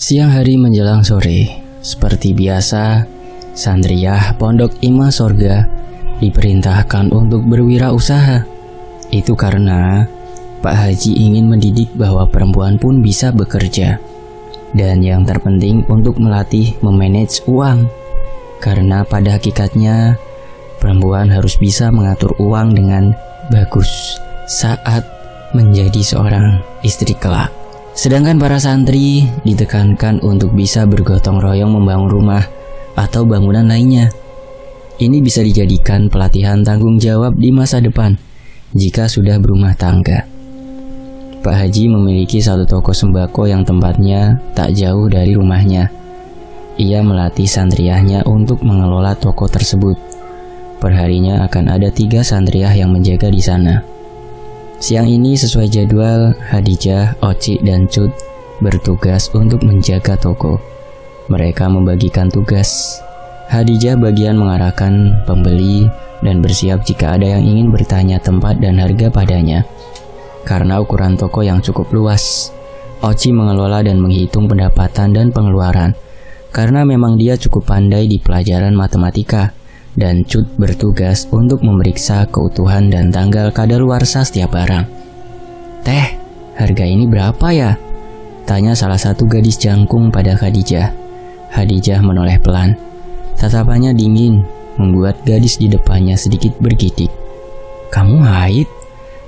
Siang hari menjelang sore, seperti biasa, Santriah Pondok Ima Sorga diperintahkan untuk berwirausaha. Itu karena Pak Haji ingin mendidik bahwa perempuan pun bisa bekerja. Dan yang terpenting untuk melatih memanage uang. Karena pada hakikatnya, perempuan harus bisa mengatur uang dengan bagus saat menjadi seorang istri kelak. Sedangkan para santri ditekankan untuk bisa bergotong royong membangun rumah atau bangunan lainnya. Ini bisa dijadikan pelatihan tanggung jawab di masa depan jika sudah berumah tangga. Pak Haji memiliki satu toko sembako yang tempatnya tak jauh dari rumahnya. Ia melatih santriahnya untuk mengelola toko tersebut. Perharinya akan ada 3 santriah yang menjaga di sana. Siang ini sesuai jadwal, Hadijah, Oci, dan Cut bertugas untuk menjaga toko. Mereka membagikan tugas. Hadijah bagian mengarahkan pembeli dan bersiap jika ada yang ingin bertanya tempat dan harga padanya. Karena ukuran toko yang cukup luas, Oci mengelola dan menghitung pendapatan dan pengeluaran. Karena memang dia cukup pandai di pelajaran matematika. Dan Cut bertugas untuk memeriksa keutuhan dan tanggal kadaluarsa setiap barang. "Teh, harga ini berapa ya?" tanya salah satu gadis jangkung pada Khadijah. Khadijah menoleh pelan. Tatapannya dingin, membuat gadis di depannya sedikit bergidik. "Kamu haid?"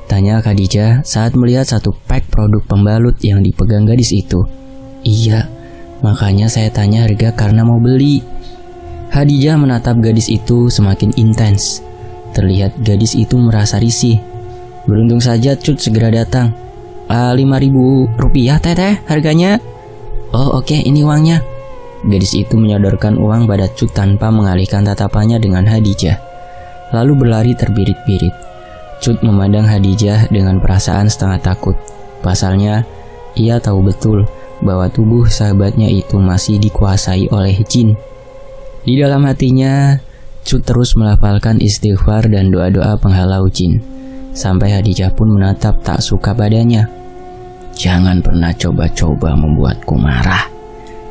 tanya Khadijah saat melihat satu pak produk pembalut yang dipegang gadis itu. "Iya, makanya saya tanya harga karena mau beli." Hadijah menatap gadis itu semakin intens. Terlihat gadis itu merasa risih. Beruntung saja Cut segera datang. 5.000 rupiah teteh harganya." "Oh oke, ini uangnya." Gadis itu menyodorkan uang pada Cut tanpa mengalihkan tatapannya dengan Hadijah. Lalu berlari terbirit-birit. Cut memandang Hadijah dengan perasaan setengah takut. Pasalnya, ia tahu betul bahwa tubuh sahabatnya itu masih dikuasai oleh jin. Di dalam hatinya, Cut terus melafalkan istighfar dan doa-doa penghalau jin. Sampai Hadijah pun menatap tak suka padanya. "Jangan pernah coba-coba membuatku marah,"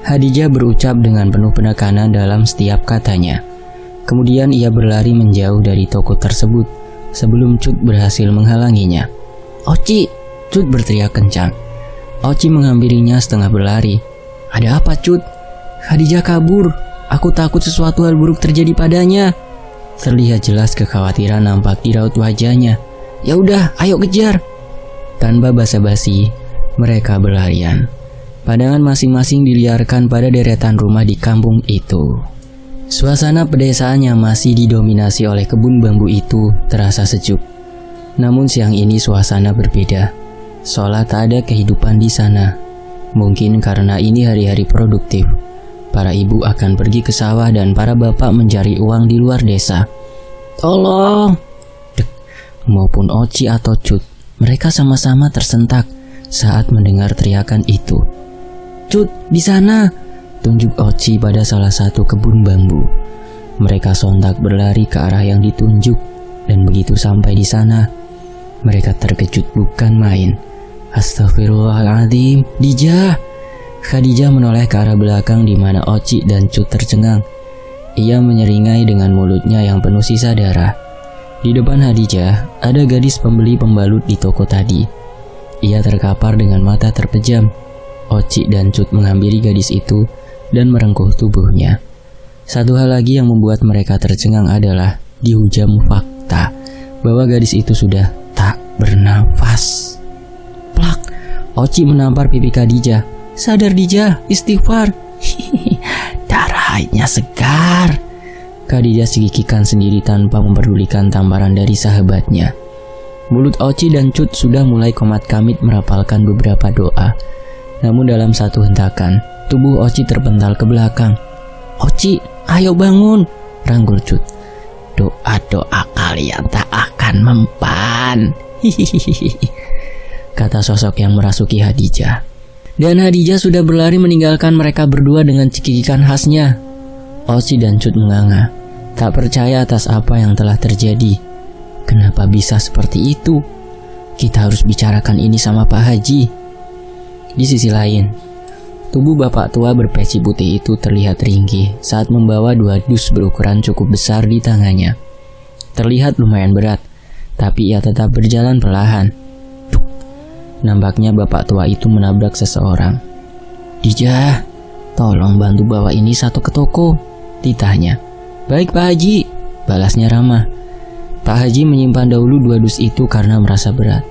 Hadijah berucap dengan penuh penekanan dalam setiap katanya. Kemudian ia berlari menjauh dari toko tersebut sebelum Cut berhasil menghalanginya. "Oci!" Cut berteriak kencang. Oci menghampirinya setengah berlari. "Ada apa, Cut?" "Hadijah kabur. Aku takut sesuatu hal buruk terjadi padanya." Terlihat jelas kekhawatiran nampak di raut wajahnya. "Ya udah, ayo kejar." Tanpa basa-basi, mereka berlarian. Pandangan masing-masing diliarkan pada deretan rumah di kampung itu. Suasana pedesaan yang masih didominasi oleh kebun bambu itu terasa sejuk. Namun siang ini suasana berbeda. Seolah tak ada kehidupan di sana. Mungkin karena ini hari-hari produktif. Para ibu akan pergi ke sawah dan para bapak mencari uang di luar desa. "Tolong!" Dek, maupun Oci atau Cut, mereka sama-sama tersentak saat mendengar teriakan itu. "Cut, di sana!" tunjuk Oci pada salah satu kebun bambu. Mereka sontak berlari ke arah yang ditunjuk, dan begitu sampai di sana, mereka terkejut bukan main. "Astagfirullahaladzim, Dijah!" Khadijah menoleh ke arah belakang di mana Oci dan Cut tercengang. Ia menyeringai dengan mulutnya yang penuh sisa darah. Di depan Khadijah ada gadis pembeli pembalut di toko tadi. Ia terkapar dengan mata terpejam. Oci dan Cut menghampiri gadis itu dan merengkuh tubuhnya. Satu hal lagi yang membuat mereka tercengang adalah dihujam fakta bahwa gadis itu sudah tak bernafas. Plak! Oci menampar pipi Khadijah. "Sadar Dijah, istighfar." "Darah haidnya segar." Khadijah sikikan sendiri tanpa memperdulikan tamparan dari sahabatnya. Mulut Oci dan Cut sudah mulai komat kamit merapalkan beberapa doa. Namun dalam satu hentakan, tubuh Oci terpental ke belakang. "Oci, ayo bangun," rangkul Cut. "Doa-doa kalian tak akan mempan," kata sosok yang merasuki Hadijah. Dan Hadijah sudah berlari meninggalkan mereka berdua dengan cekikikan khasnya. Oci dan Cut menganga, tak percaya atas apa yang telah terjadi. Kenapa bisa seperti itu? Kita harus bicarakan ini sama Pak Haji. Di sisi lain, Tubuh bapak tua berpeci putih itu terlihat ringkih saat membawa 2 dus berukuran cukup besar di tangannya. Terlihat lumayan berat, tapi ia tetap berjalan perlahan. Nampaknya bapak tua itu menabrak seseorang. "Dijah, tolong bantu bawa ini satu ke toko," titahnya. "Baik Pak Haji," balasnya ramah. Pak Haji menyimpan dahulu 2 dus itu karena merasa berat,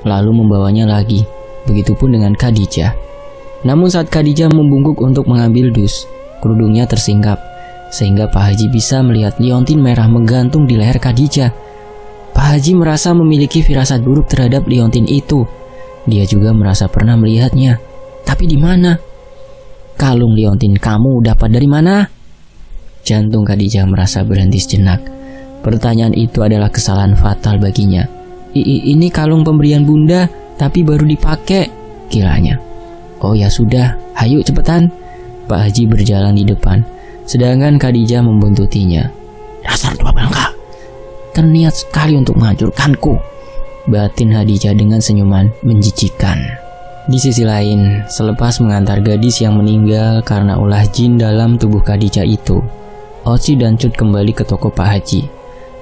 lalu membawanya lagi. Begitupun dengan Khadijah. Namun saat Khadijah membungkuk untuk mengambil dus, kerudungnya tersingkap, sehingga Pak Haji bisa melihat liontin merah menggantung di leher Khadijah. Pak Haji merasa memiliki firasat buruk terhadap liontin itu. Dia juga merasa pernah melihatnya. Tapi di mana? "Kalung liontin kamu dapat dari mana?" Jantung Khadijah merasa berhenti sejenak. Pertanyaan itu adalah kesalahan fatal baginya. Ini kalung pemberian bunda, tapi baru dipakai," kiranya. "Oh ya sudah, hayu cepetan." Pak Haji berjalan di depan, sedangkan Khadijah membuntutinya. "Dasar tua bangka, terniat sekali untuk menghancurkanku," batin Khadijah dengan senyuman menjijikan. Di sisi lain, selepas mengantar gadis yang meninggal karena ulah jin dalam tubuh Khadijah itu, Oci dan Cut kembali ke toko Pak Haji.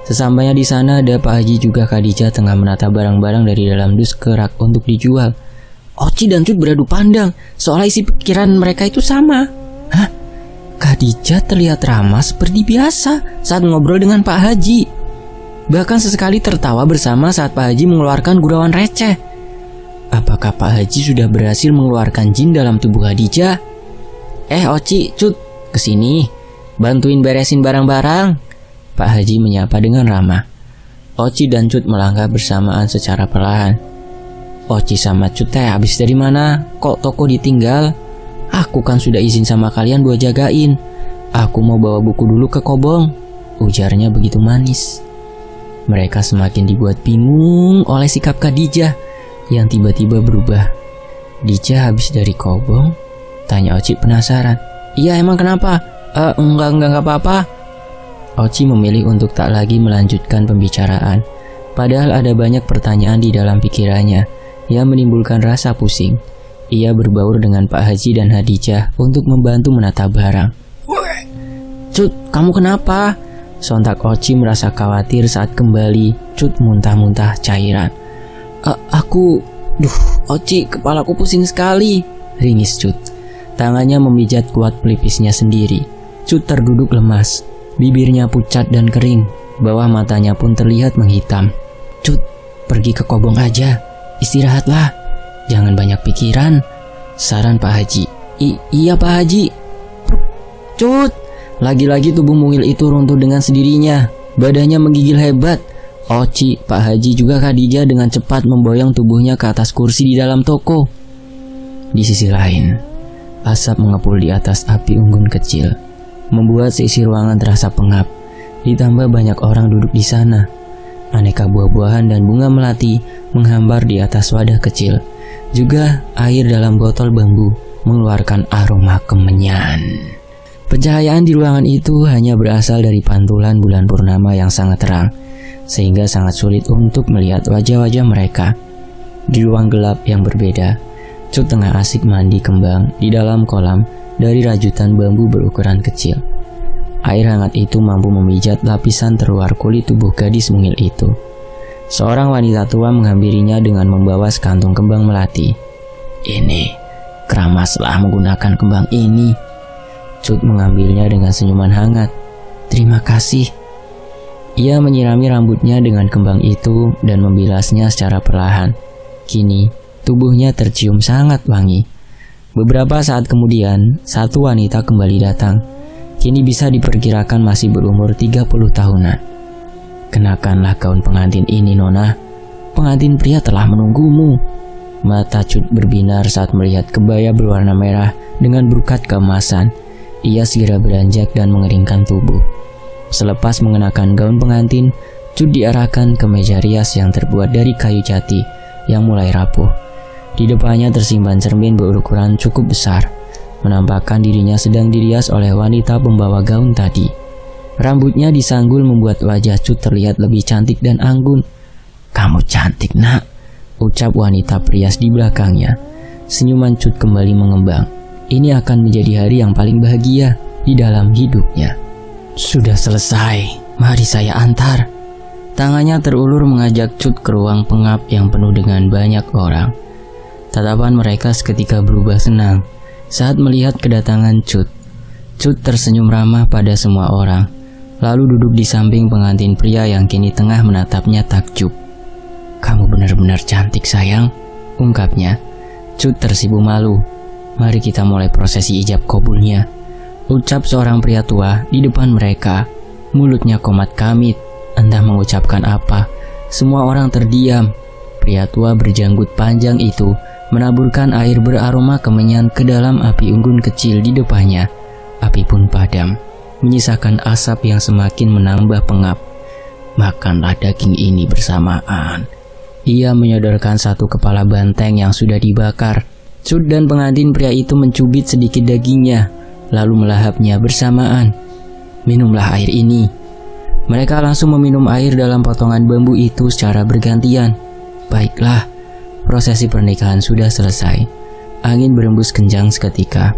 Sesampainya di sana, ada Pak Haji juga Khadijah tengah menata barang-barang dari dalam dus ke rak untuk dijual. Oci dan Cut beradu pandang, seolah isi pikiran mereka itu sama. Hah? Khadijah terlihat ramah seperti biasa saat ngobrol dengan Pak Haji. Bahkan sesekali tertawa bersama saat Pak Haji mengeluarkan gurauan receh. Apakah Pak Haji sudah berhasil mengeluarkan jin dalam tubuh Khadijah? Oci, Cut, kesini, bantuin beresin barang-barang," Pak Haji menyapa dengan ramah. Oci dan Cut melangkah bersamaan secara perlahan. "Oci sama Cut teh habis dari mana? Kok toko ditinggal? Aku kan sudah izin sama kalian buat jagain. Aku mau bawa buku dulu ke Kobong," ujarnya begitu manis. Mereka semakin dibuat bingung oleh sikap Khadijah yang tiba-tiba berubah. "Dijah habis dari Kobong?" tanya Oci penasaran. "Iya, emang kenapa?" Enggak apa-apa." Oci memilih untuk tak lagi melanjutkan pembicaraan. Padahal ada banyak pertanyaan di dalam pikirannya yang menimbulkan rasa pusing. Ia berbaur dengan Pak Haji dan Khadijah untuk membantu menata barang. "Cut, kamu kenapa?" Sontak Oci merasa khawatir saat kembali Cut muntah-muntah cairan. Oci, kepalaku pusing sekali," ringis Cut. Tangannya memijat kuat pelipisnya sendiri. Cut terduduk lemas, bibirnya pucat dan kering, bawah matanya pun terlihat menghitam. "Cut, pergi ke Kobong aja, istirahatlah, jangan banyak pikiran," saran Pak Haji. Iya Pak Haji." "Cut!" Lagi-lagi tubuh mungil itu runtuh dengan sendirinya. Badannya menggigil hebat. Oci, Pak Haji juga Khadijah dengan cepat memboyong tubuhnya ke atas kursi di dalam toko. Di sisi lain, asap mengepul di atas api unggun kecil, membuat seisi ruangan terasa pengap. Ditambah banyak orang duduk di sana. Aneka buah-buahan dan bunga melati menghambar di atas wadah kecil. Juga air dalam botol bambu mengeluarkan aroma kemenyan. Pencahayaan di ruangan itu hanya berasal dari pantulan bulan purnama yang sangat terang, sehingga sangat sulit untuk melihat wajah-wajah mereka. Di ruang gelap yang berbeda, Cut tengah asik mandi kembang di dalam kolam dari rajutan bambu berukuran kecil. Air hangat itu mampu memijat lapisan terluar kulit tubuh gadis mungil itu. Seorang wanita tua menghampirinya dengan membawa sekantung kembang melati. "Ini, keramaslah menggunakan kembang ini." Cut mengambilnya dengan senyuman hangat. "Terima kasih." Ia menyirami rambutnya dengan kembang itu dan membilasnya secara perlahan. Kini, tubuhnya tercium sangat wangi. Beberapa saat kemudian, satu wanita kembali datang. Kini bisa diperkirakan masih berumur 30 tahunan. "Kenakanlah gaun pengantin ini, Nona. Pengantin pria telah menunggumu." Mata Cut berbinar saat melihat kebaya berwarna merah dengan brokat keemasan. Ia segera beranjak dan mengeringkan tubuh. Selepas mengenakan gaun pengantin, Cut diarahkan ke meja rias yang terbuat dari kayu jati yang mulai rapuh. Di depannya tersimpan cermin berukuran cukup besar, menampakkan dirinya sedang dirias oleh wanita pembawa gaun tadi. Rambutnya disanggul membuat wajah Cut terlihat lebih cantik dan anggun. "Kamu cantik, Nak," ucap wanita perias di belakangnya. Senyuman Cut kembali mengembang. ini akan menjadi hari yang paling bahagia di dalam hidupnya. Sudah selesai, mari saya antar. Tangannya terulur mengajak Cut ke ruang pengap yang penuh dengan banyak orang. Tatapan mereka seketika berubah senang saat melihat kedatangan Cut. Cut tersenyum ramah pada semua orang, lalu duduk di samping pengantin pria yang kini tengah menatapnya takjub. "Kamu benar-benar cantik sayang," ungkapnya. Cut tersipu malu. "Mari kita mulai prosesi ijab kabulnya," ucap seorang pria tua di depan mereka. Mulutnya komat kamit, entah mengucapkan apa. Semua orang terdiam. Pria tua berjanggut panjang itu menaburkan air beraroma kemenyan ke dalam api unggun kecil di depannya. Api pun padam, menyisakan asap yang semakin menambah pengap. "Makanlah daging ini bersamaan." Ia menyodorkan satu kepala banteng yang sudah dibakar. Cut dan pengantin pria itu mencubit sedikit dagingnya, lalu melahapnya bersamaan. "Minumlah air ini." Mereka langsung meminum air dalam potongan bambu itu secara bergantian. Baiklah, prosesi pernikahan sudah selesai. Angin berembus kencang seketika.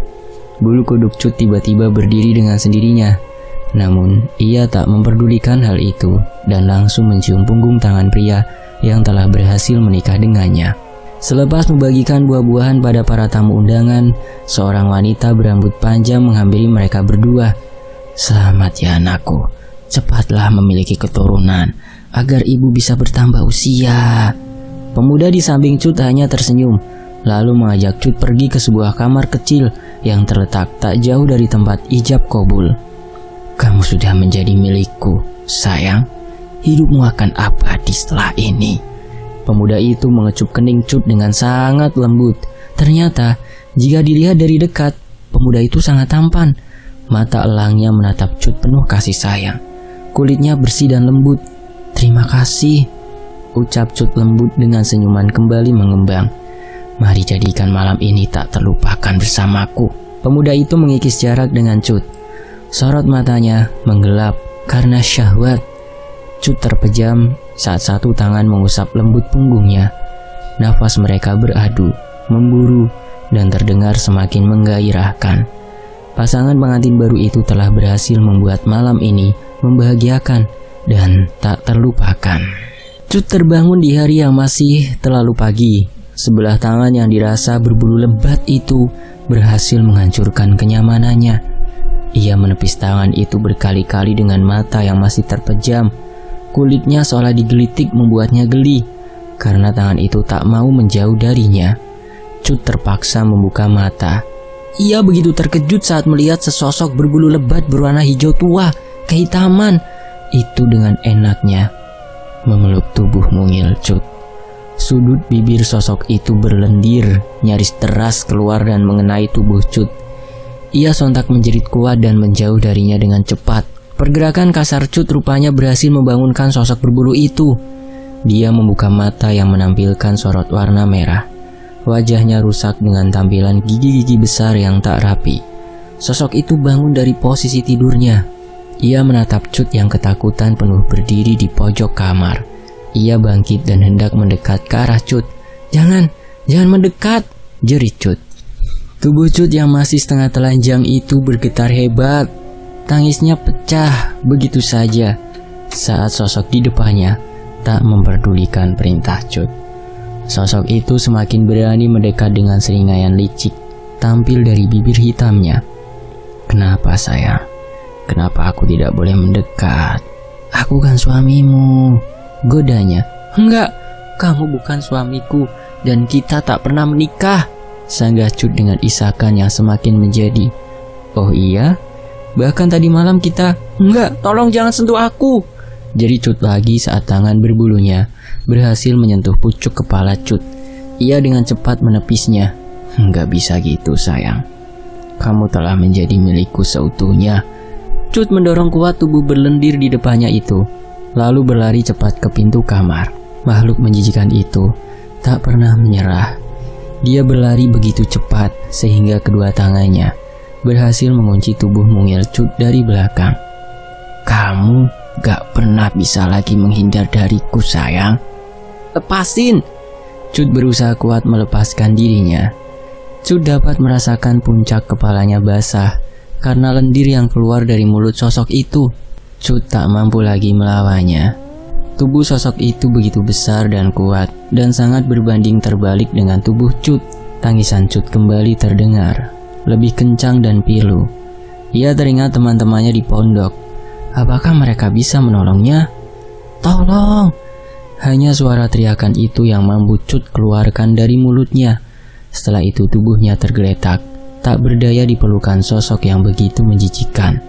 Bulu kuduk Cut tiba-tiba berdiri dengan sendirinya. Namun, ia tak memperdulikan hal itu dan langsung mencium punggung tangan pria yang telah berhasil menikah dengannya. Selepas membagikan buah-buahan pada para tamu undangan, seorang wanita berambut panjang menghampiri mereka berdua. "Selamat ya anakku, cepatlah memiliki keturunan agar ibu bisa bertambah usia." Pemuda di samping Cut hanya tersenyum, lalu mengajak Cut pergi ke sebuah kamar kecil yang terletak tak jauh dari tempat ijab kabul. "Kamu sudah menjadi milikku, sayang. Hidupmu akan abadi setelah ini." Pemuda itu mengecup kening Cut dengan sangat lembut. Ternyata, jika dilihat dari dekat, pemuda itu sangat tampan. Mata elangnya menatap Cut penuh kasih sayang. Kulitnya bersih dan lembut. "Terima kasih," ucap Cut lembut dengan senyuman kembali mengembang. "Mari jadikan malam ini tak terlupakan bersamaku." Pemuda itu mengikis jarak dengan Cut. Sorot matanya menggelap karena syahwat. Cut terpejam saat satu tangan mengusap lembut punggungnya. Nafas mereka beradu, memburu, dan terdengar semakin menggairahkan. Pasangan pengantin baru itu telah berhasil membuat malam ini membahagiakan dan tak terlupakan. Cut terbangun di hari yang masih terlalu pagi. Sebelah tangan yang dirasa berbulu lebat itu berhasil menghancurkan kenyamanannya. Ia menepis tangan itu berkali-kali dengan mata yang masih terpejam. Kulitnya seolah digelitik membuatnya geli, karena tangan itu tak mau menjauh darinya. Cut terpaksa membuka mata. Ia begitu terkejut saat melihat sesosok berbulu lebat berwarna hijau tua, kehitaman. Itu dengan enaknya memeluk tubuh mungil Cut. Sudut bibir sosok itu berlendir, nyaris deras keluar dan mengenai tubuh Cut. Ia sontak menjerit kuat dan menjauh darinya dengan cepat. Pergerakan kasar Cut rupanya berhasil membangunkan sosok berbulu itu. Dia membuka mata yang menampilkan sorot warna merah. Wajahnya rusak dengan tampilan gigi-gigi besar yang tak rapi. Sosok itu bangun dari posisi tidurnya. Ia menatap Cut yang ketakutan penuh berdiri di pojok kamar. Ia bangkit dan hendak mendekat ke arah Cut. Jangan mendekat," jerit Cut. Tubuh Cut yang masih setengah telanjang itu bergetar hebat. Tangisnya pecah begitu saja saat sosok di depannya tak memperdulikan perintah Cut. Sosok itu semakin berani mendekat dengan seringaian licik tampil dari bibir hitamnya. "Kenapa sayang? Kenapa aku tidak boleh mendekat? Aku kan suamimu," godanya. "Enggak, kamu bukan suamiku dan kita tak pernah menikah," sanggah Cut dengan isakan yang semakin menjadi. "Oh iya? Bahkan tadi malam kita..." "Enggak, tolong jangan sentuh aku," jerit Cut lagi saat tangan berbulunya berhasil menyentuh pucuk kepala Cut. Ia dengan cepat menepisnya. "Enggak bisa gitu sayang. Kamu telah menjadi milikku seutuhnya." Cut mendorong kuat tubuh berlendir di depannya itu, lalu berlari cepat ke pintu kamar. Makhluk menjijikan itu tak pernah menyerah. Dia berlari begitu cepat sehingga kedua tangannya berhasil mengunci tubuh mungil Cut dari belakang. "Kamu gak pernah bisa lagi menghindar dariku sayang." "Lepasin!" Cut berusaha kuat melepaskan dirinya. Cut dapat merasakan puncak kepalanya basah karena lendir yang keluar dari mulut sosok itu. Cut tak mampu lagi melawannya. Tubuh sosok itu begitu besar dan kuat dan sangat berbanding terbalik dengan tubuh Cut. Tangisan Cut kembali terdengar, lebih kencang dan pilu. Ia teringat teman-temannya di pondok. Apakah mereka bisa menolongnya? Tolong! Hanya suara teriakan itu yang mampu Cut keluarkan dari mulutnya. Setelah itu tubuhnya tergeletak, tak berdaya di pelukan sosok yang begitu menjijikkan.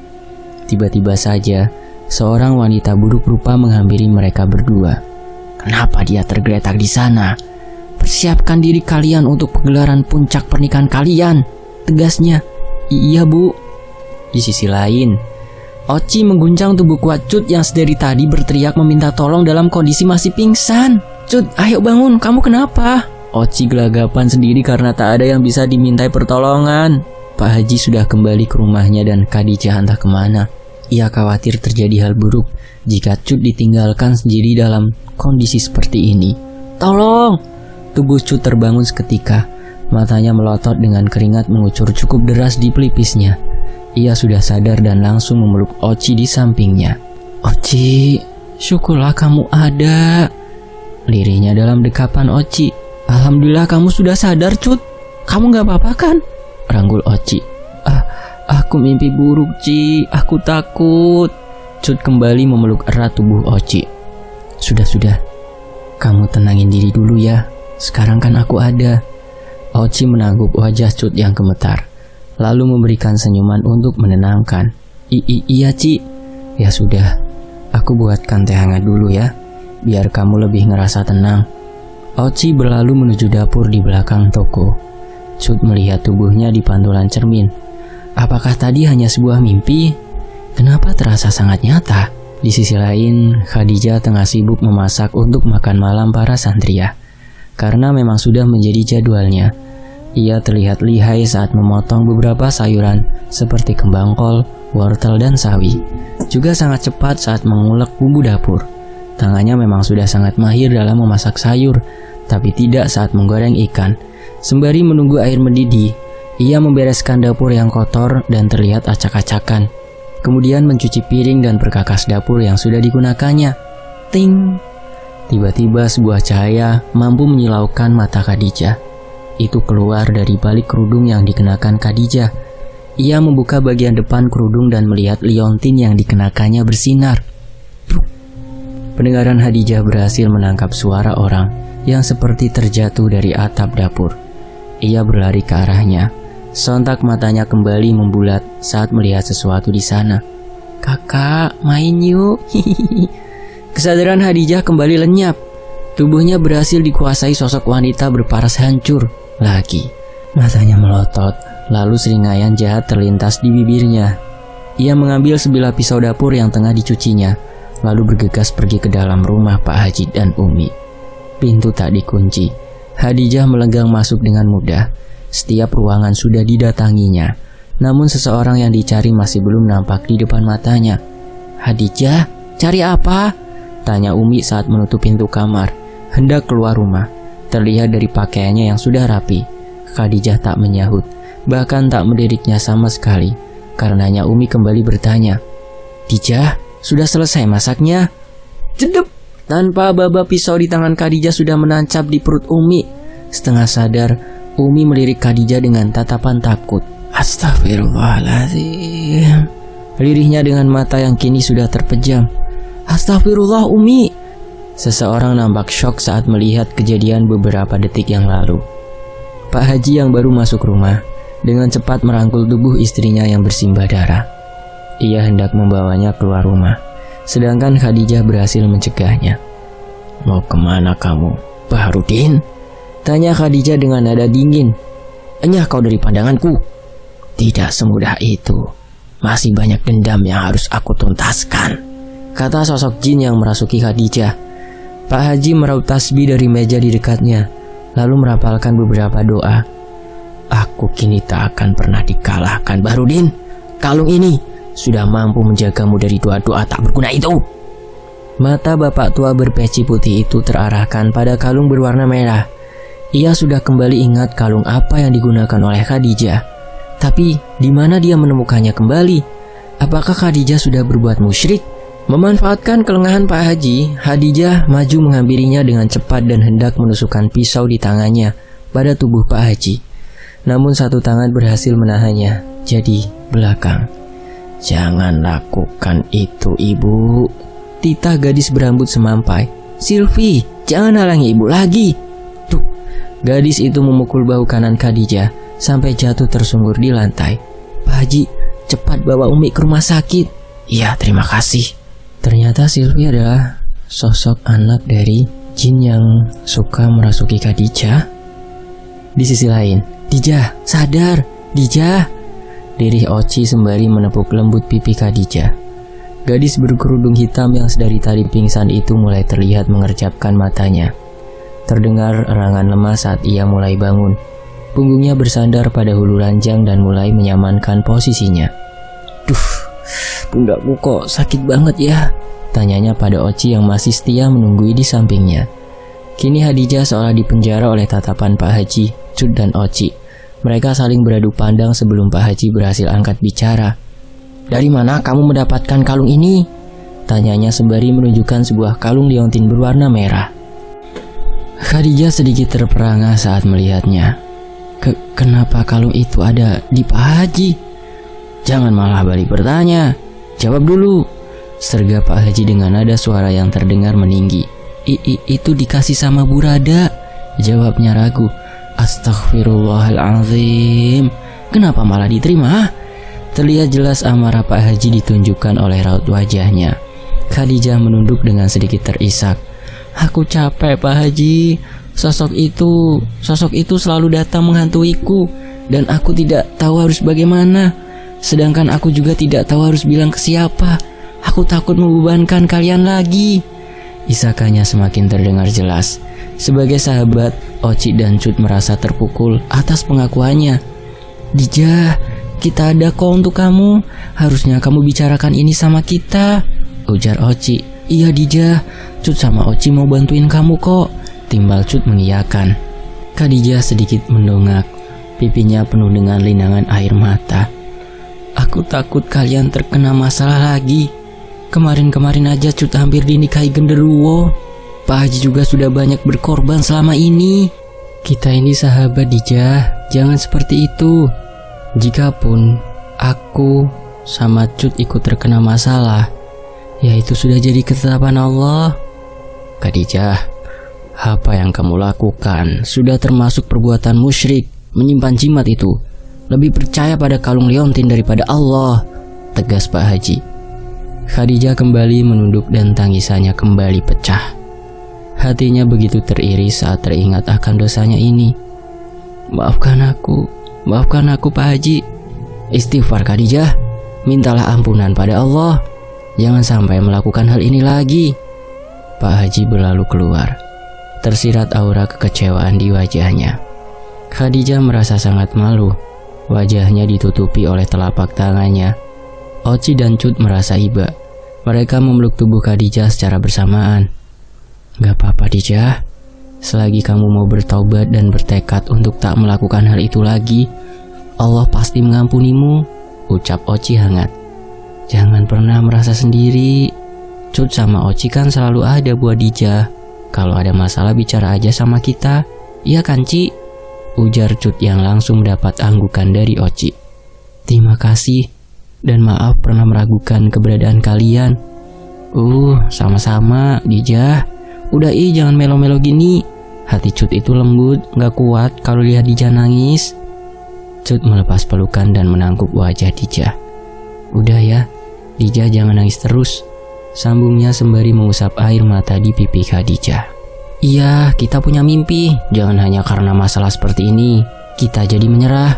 Tiba-tiba saja, seorang wanita buruk rupa menghampiri mereka berdua. Kenapa dia tergeletak di sana? Persiapkan diri kalian untuk pegelaran puncak pernikahan kalian, tegasnya. Iya bu. Di sisi lain, Oci mengguncang tubuh kuat Cut yang sedari tadi berteriak meminta tolong dalam kondisi masih pingsan. Cut, ayo bangun, kamu kenapa? Oci gelagapan sendiri karena tak ada yang bisa dimintai pertolongan. Pak Haji sudah kembali ke rumahnya dan Khadijah entah kemana. Ia khawatir terjadi hal buruk jika Cut ditinggalkan sendiri dalam kondisi seperti ini. Tolong! Tubuh Cut terbangun seketika. Matanya melotot dengan keringat mengucur cukup deras di pelipisnya. Ia sudah sadar dan langsung memeluk Oci di sampingnya. Oci, syukurlah kamu ada. Lirihnya dalam dekapan Oci. Alhamdulillah kamu sudah sadar Cut. Kamu gak apa-apa kan? Ranggul Oci. Aku mimpi buruk Ci. Aku takut. Cut kembali memeluk erat tubuh Oci. Sudah. Kamu tenangin diri dulu ya. Sekarang kan aku ada. Oci menangguk wajah Cut yang gemetar, lalu memberikan senyuman untuk menenangkan. Iya Ci. Ya sudah, aku buatkan teh hangat dulu ya, biar kamu lebih ngerasa tenang. Oci berlalu menuju dapur di belakang toko. Cut melihat tubuhnya di pantulan cermin. Apakah tadi hanya sebuah mimpi? Kenapa terasa sangat nyata? Di sisi lain, Khadijah tengah sibuk memasak untuk makan malam para santriah. Karena memang sudah menjadi jadwalnya. Ia terlihat lihai saat memotong beberapa sayuran seperti kembang kol, wortel, dan sawi. Juga sangat cepat saat mengulek bumbu dapur. Tangannya memang sudah sangat mahir dalam memasak sayur, tapi tidak saat menggoreng ikan. Sembari menunggu air mendidih, ia membereskan dapur yang kotor dan terlihat acak-acakan. Kemudian mencuci piring dan perkakas dapur yang sudah digunakannya. Ting! Tiba-tiba sebuah cahaya mampu menyilaukan mata Khadijah. Itu keluar dari balik kerudung yang dikenakan Khadijah. Ia membuka bagian depan kerudung dan melihat liontin yang dikenakannya bersinar. Pendengaran Khadijah berhasil menangkap suara orang yang seperti terjatuh dari atap dapur. Ia berlari ke arahnya. Sontak matanya kembali membulat saat melihat sesuatu di sana. Kakak, main yuk. Kesadaran Khadijah kembali lenyap. Tubuhnya berhasil dikuasai sosok wanita berparas hancur lagi. Matanya melotot, lalu seringayan jahat terlintas di bibirnya. Ia mengambil sebilah pisau dapur yang tengah dicucinya, lalu bergegas pergi ke dalam rumah Pak Haji dan Umi. Pintu tak dikunci. Khadijah melenggang masuk dengan mudah. Setiap ruangan sudah didatanginya, namun seseorang yang dicari masih belum nampak di depan matanya. Khadijah, cari apa? Tanya Umi saat menutup pintu kamar, hendak keluar rumah. Terlihat dari pakaiannya yang sudah rapi. Khadijah tak menyahut, bahkan tak meliriknya sama sekali. Karenanya Umi kembali bertanya, Khadijah, sudah selesai masaknya? Jedep! Tanpa baba pisau di tangan Khadijah sudah menancap di perut Umi. Setengah sadar, Umi melirik Khadijah dengan tatapan takut. Astagfirullahaladzim. Lirihnya dengan mata yang kini sudah terpejam. Astagfirullah Umi. Seseorang nampak syok saat melihat kejadian beberapa detik yang lalu. Pak Haji yang baru masuk rumah dengan cepat merangkul tubuh istrinya yang bersimbah darah. Ia hendak membawanya keluar rumah, sedangkan Khadijah berhasil mencegahnya. Mau kemana kamu, Baharudin? Tanya Khadijah dengan nada dingin. Enyah kau dari pandanganku. Tidak semudah itu. Masih banyak dendam yang harus aku tuntaskan, kata sosok jin yang merasuki Khadijah. Pak Haji meraup tasbih dari meja di dekatnya, lalu merapalkan beberapa doa. Aku kini tak akan pernah dikalahkan, Baharudin. Kalung ini sudah mampu menjagamu dari doa-doa tak berguna itu. Mata bapak tua berpeci putih itu terarahkan pada kalung berwarna merah. Ia sudah kembali ingat kalung apa yang digunakan oleh Khadijah. Tapi di mana dia menemukannya kembali? Apakah Khadijah sudah berbuat musyrik? Memanfaatkan kelengahan Pak Haji, Khadijah maju menghampirinya dengan cepat dan hendak menusukkan pisau di tangannya pada tubuh Pak Haji. Namun satu tangan berhasil menahannya, jadi belakang. "Jangan lakukan itu, Ibu," titah gadis berambut semampai. "Silvi, jangan halangi Ibu lagi." Tuh, gadis itu memukul bahu kanan Khadijah sampai jatuh tersungkur di lantai. "Pak Haji, cepat bawa Umi ke rumah sakit." "Iya, terima kasih." Ternyata Silvi adalah sosok anak dari jin yang suka merasuki Khadijah. Di sisi lain, "Dijah, sadar, Dijah!" Dirih Oci sembari menepuk lembut pipi Khadijah. Gadis berkerudung hitam yang sedari tadi pingsan itu mulai terlihat mengerjapkan matanya. Terdengar erangan lemah saat ia mulai bangun. Punggungnya bersandar pada hulu ranjang dan mulai menyamankan posisinya. "Duh, pundakku kok sakit banget ya?" tanyanya pada Oci yang masih setia menunggui di sampingnya. Kini Khadijah seolah dipenjara oleh tatapan Pak Haji, Cut dan Oci. Mereka saling beradu pandang sebelum Pak Haji berhasil angkat bicara. "Dari mana kamu mendapatkan kalung ini?" tanyanya sembari menunjukkan sebuah kalung liontin berwarna merah. Khadijah sedikit terperangah saat melihatnya. Kenapa kalung itu ada di Pak Haji?" "Jangan malah balik bertanya, jawab dulu," sergap Pak Haji dengan nada suara yang terdengar meninggi. Itu dikasih sama Bu Rada," jawabnya ragu. "Astaghfirullahaladzim, kenapa malah diterima?" Terlihat jelas amarah Pak Haji ditunjukkan oleh raut wajahnya. Khadijah menunduk dengan sedikit terisak. "Aku capek Pak Haji, sosok itu selalu datang menghantuiku dan aku tidak tahu harus bagaimana. Sedangkan aku juga tidak tahu harus bilang ke siapa. Aku takut membebankan kalian lagi." Isakannya semakin terdengar jelas. Sebagai sahabat, Oci dan Cut merasa terpukul atas pengakuannya. "Dijah, kita ada kok untuk kamu. Harusnya kamu bicarakan ini sama kita," ujar Oci. "Iya Dijah, Cut sama Oci mau bantuin kamu kok," timbal Cut mengiyakan. Khadijah sedikit mendongak, pipinya penuh dengan linangan air mata. "Aku takut kalian terkena masalah lagi. Kemarin-kemarin aja Cut hampir dinikahi genderuwo. Pak Haji juga sudah banyak berkorban selama ini. Kita ini sahabat Dijah, jangan seperti itu. Jikapun aku sama Cut ikut terkena masalah, ya itu sudah jadi ketetapan Allah." "Khadijah, apa yang kamu lakukan sudah termasuk perbuatan musyrik. Menyimpan jimat itu. Lebih percaya pada kalung liontin daripada Allah," tegas Pak Haji. Khadijah kembali menunduk dan tangisannya kembali pecah. Hatinya begitu teriris saat teringat akan dosanya ini. Maafkan aku Pak Haji." "Istighfar Khadijah, mintalah ampunan pada Allah. Jangan sampai melakukan hal ini lagi." Pak Haji berlalu keluar. Tersirat aura kekecewaan di wajahnya. Khadijah merasa sangat malu. Wajahnya ditutupi oleh telapak tangannya. Oci dan Cut merasa iba. Mereka memeluk tubuh Khadijah secara bersamaan. "Gak apa-apa Dijah, selagi kamu mau bertaubat dan bertekad untuk tak melakukan hal itu lagi, Allah pasti mengampunimu," ucap Oci hangat. "Jangan pernah merasa sendiri. Cut sama Oci kan selalu ada buat Dijah. Kalau ada masalah bicara aja sama kita, iya kan Ci?" ujar Cut yang langsung mendapat anggukan dari Oci. "Terima kasih dan maaf pernah meragukan keberadaan kalian." Sama-sama Dijah. Udah jangan melo-melo gini. Hati Cut itu lembut, gak kuat kalau lihat Dijah nangis. Cut melepas pelukan dan menangkup wajah Dijah. "Udah ya, Dijah jangan nangis terus," sambungnya sembari mengusap air mata di pipi Khadijah. "Iya, kita punya mimpi. Jangan hanya karena masalah seperti ini kita jadi menyerah."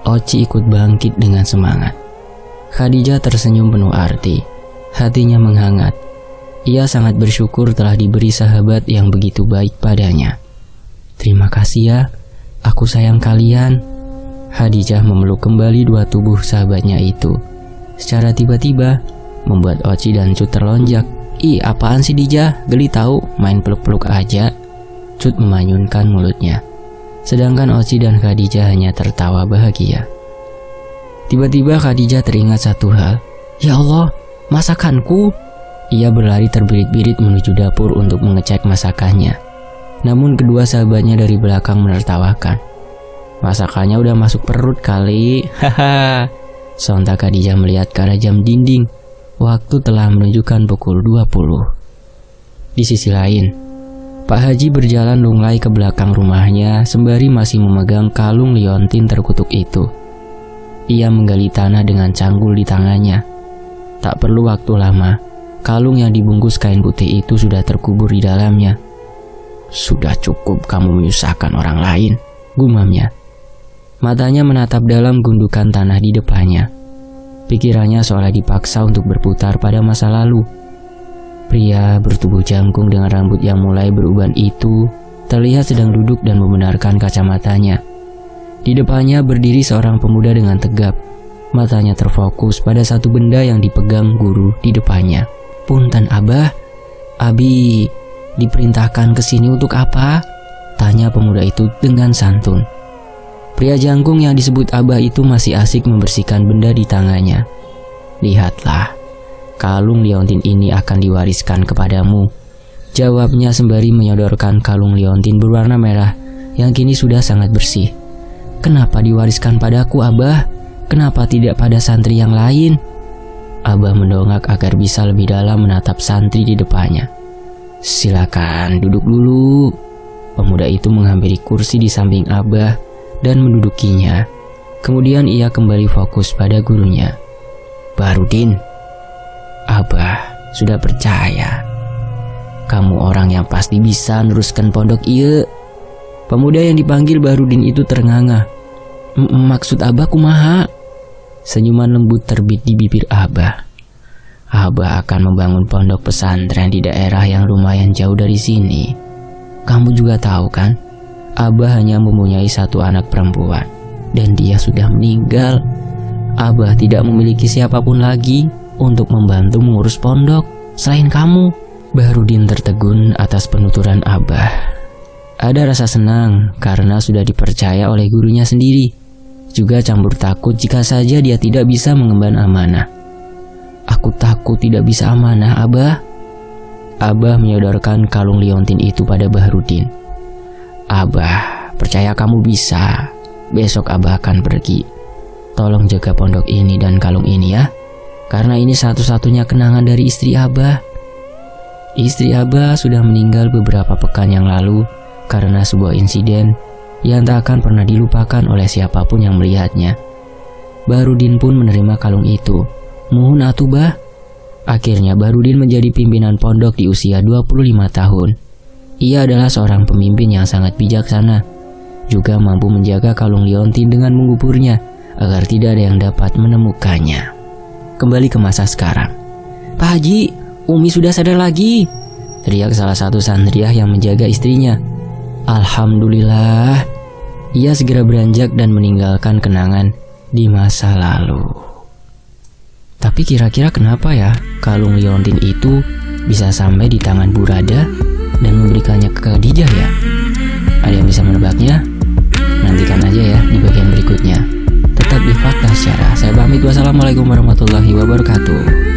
Oci ikut bangkit dengan semangat. Khadijah tersenyum penuh arti. Hatinya menghangat. Ia sangat bersyukur telah diberi sahabat yang begitu baik padanya. "Terima kasih ya, aku sayang kalian." Khadijah memeluk kembali dua tubuh sahabatnya itu. Secara tiba-tiba, membuat Oci dan Cut terlonjak. "Apaan sih Dijah? Geli tahu, main peluk-peluk aja." Cut memanyunkan mulutnya. sedangkan Oci dan Khadijah hanya tertawa bahagia. Tiba-tiba Khadijah teringat satu hal. Ya Allah, masakanku! Ia berlari terbirit-birit menuju dapur untuk mengecek masakannya. Namun kedua sahabatnya dari belakang menertawakan. Masakannya udah masuk perut kali, haha. Sontak Khadijah melihat ke arah jam dinding. Waktu telah menunjukkan pukul 20. Di sisi lain, Pak Haji berjalan lunglai ke belakang rumahnya sembari masih memegang kalung liontin terkutuk itu. Ia menggali tanah dengan canggul di tangannya. Tak perlu waktu lama, kalung yang dibungkus kain putih itu sudah terkubur di dalamnya. Sudah cukup kamu menyusahkan orang lain, gumamnya. Matanya menatap dalam gundukan tanah di depannya. Pikirannya seolah dipaksa untuk berputar pada masa lalu. Pria bertubuh jangkung dengan rambut yang mulai beruban itu terlihat sedang duduk dan membenarkan kacamatanya. Di depannya berdiri seorang pemuda dengan tegap. Matanya terfokus pada satu benda yang dipegang guru di depannya. Punten Abah, Abi diperintahkan ke sini untuk apa? Tanya pemuda itu dengan santun. Pria jangkung yang disebut Abah itu masih asik membersihkan benda di tangannya. Lihatlah, kalung liontin ini akan diwariskan kepadamu, jawabnya sembari menyodorkan kalung liontin berwarna merah yang kini sudah sangat bersih. Kenapa diwariskan padaku, Abah? Kenapa tidak pada santri yang lain? Abah mendongak agar bisa lebih dalam menatap santri di depannya. Silakan duduk dulu. Pemuda itu menghampiri kursi di samping Abah dan mendudukinya. Kemudian ia kembali fokus pada gurunya. Barudin, Abah sudah percaya. Kamu orang yang pasti bisa neruskan pondok ieu. Pemuda yang dipanggil Barudin itu ternganga. Maksud Abah kumaha? Senyuman lembut terbit di bibir Abah. Abah akan membangun pondok pesantren di daerah yang lumayan jauh dari sini. Kamu juga tahu kan, Abah hanya mempunyai satu anak perempuan dan dia sudah meninggal. Abah tidak memiliki siapapun lagi untuk membantu mengurus pondok selain kamu. Barudin tertegun atas penuturan Abah. Ada rasa senang karena sudah dipercaya oleh gurunya sendiri. Juga campur takut jika saja dia tidak bisa mengemban amanah. Aku takut tidak bisa amanah, Abah. Abah menyodorkan kalung liontin itu pada Barudin. Abah, percaya kamu bisa. Besok Abah akan pergi. Tolong jaga pondok ini dan kalung ini ya. Karena ini satu-satunya kenangan dari istri Abah. Istri Abah sudah meninggal beberapa pekan yang lalu karena sebuah insiden yang tak akan pernah dilupakan oleh siapapun yang melihatnya. Barudin pun menerima kalung itu. Muhun atuh bah. Akhirnya Barudin menjadi pimpinan pondok di usia 25 tahun. Ia adalah seorang pemimpin yang sangat bijaksana, juga mampu menjaga kalung liontin dengan menguburnya agar tidak ada yang dapat menemukannya. Kembali ke masa sekarang. Pak Haji, Umi sudah sadar lagi, teriak salah satu santriah yang menjaga istrinya. Alhamdulillah. Ia segera beranjak dan meninggalkan kenangan di masa lalu. Tapi kira-kira kenapa ya kalung liontin itu bisa sampai di tangan Burada dan memberikannya ke Khadijah ya? Ada yang bisa menebaknya? Nantikan aja ya di bagian berikutnya. Tetap di Fakta Sejarah. Saya pamit, wassalamualaikum warahmatullahi wabarakatuh.